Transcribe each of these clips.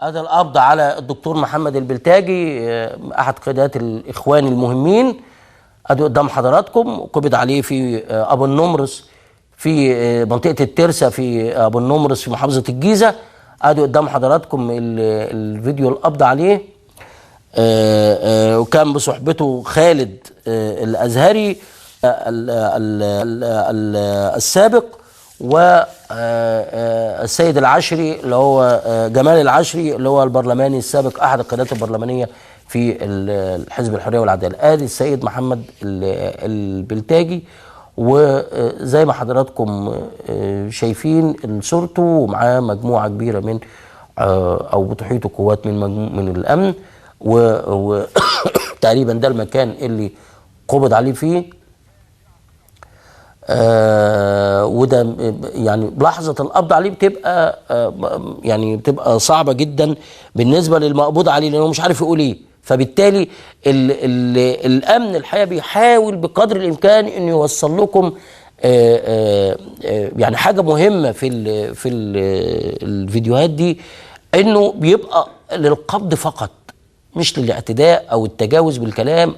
هذا القبض على الدكتور محمد البلتاجي، احد قيادات الاخوان المهمين. ادي قدام حضراتكم، قبض عليه في ابو النمرس في منطقه الترسه في ابو النمرس في محافظه الجيزه. ادي قدام حضراتكم الفيديو القبض عليه. وكان بصحبته خالد الازهري السابق، والسيد العشري اللي هو جمال العشري اللي هو البرلماني السابق، احد القيادات البرلمانيه في حزب الحريه والعداله. ادي السيد محمد البلتاجي، وزي ما حضراتكم شايفين صورته، ومعاه مجموعه كبيره من او بتحيطه قوات من الامن، وتقريبا ده المكان اللي قبض عليه فيه. وده يعني لحظة القبض عليه بتبقى بتبقى صعبة جدا بالنسبة للمقبوض عليه، لأنه مش عارف يقول ايه. فبالتالي الأمن الحقيقة بيحاول بقدر الإمكان إنه يوصل لكم يعني حاجة مهمة في الفيديوهات دي، إنه بيبقى للقبض فقط، مش للاعتداء او التجاوز بالكلام،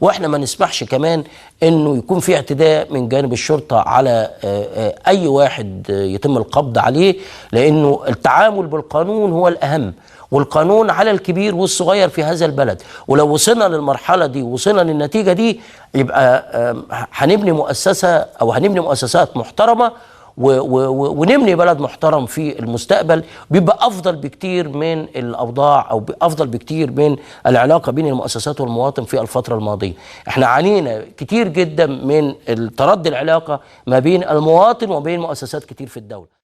واحنا ما نسمحش كمان انه يكون في اعتداء من جانب الشرطه على اي واحد يتم القبض عليه، لانه التعامل بالقانون هو الاهم، والقانون على الكبير والصغير في هذا البلد. ولو وصلنا للمرحله دي ووصلنا للنتيجه دي، يبقى هنبني مؤسسه او هنبني مؤسسات محترمه، ونبني بلد محترم في المستقبل، بيبقى افضل بكتير من الاوضاع، او افضل بكتير من العلاقه بين المؤسسات والمواطن في الفتره الماضيه. احنا عانينا كتير جدا من تردي العلاقه ما بين المواطن وبين مؤسسات كتير في الدوله.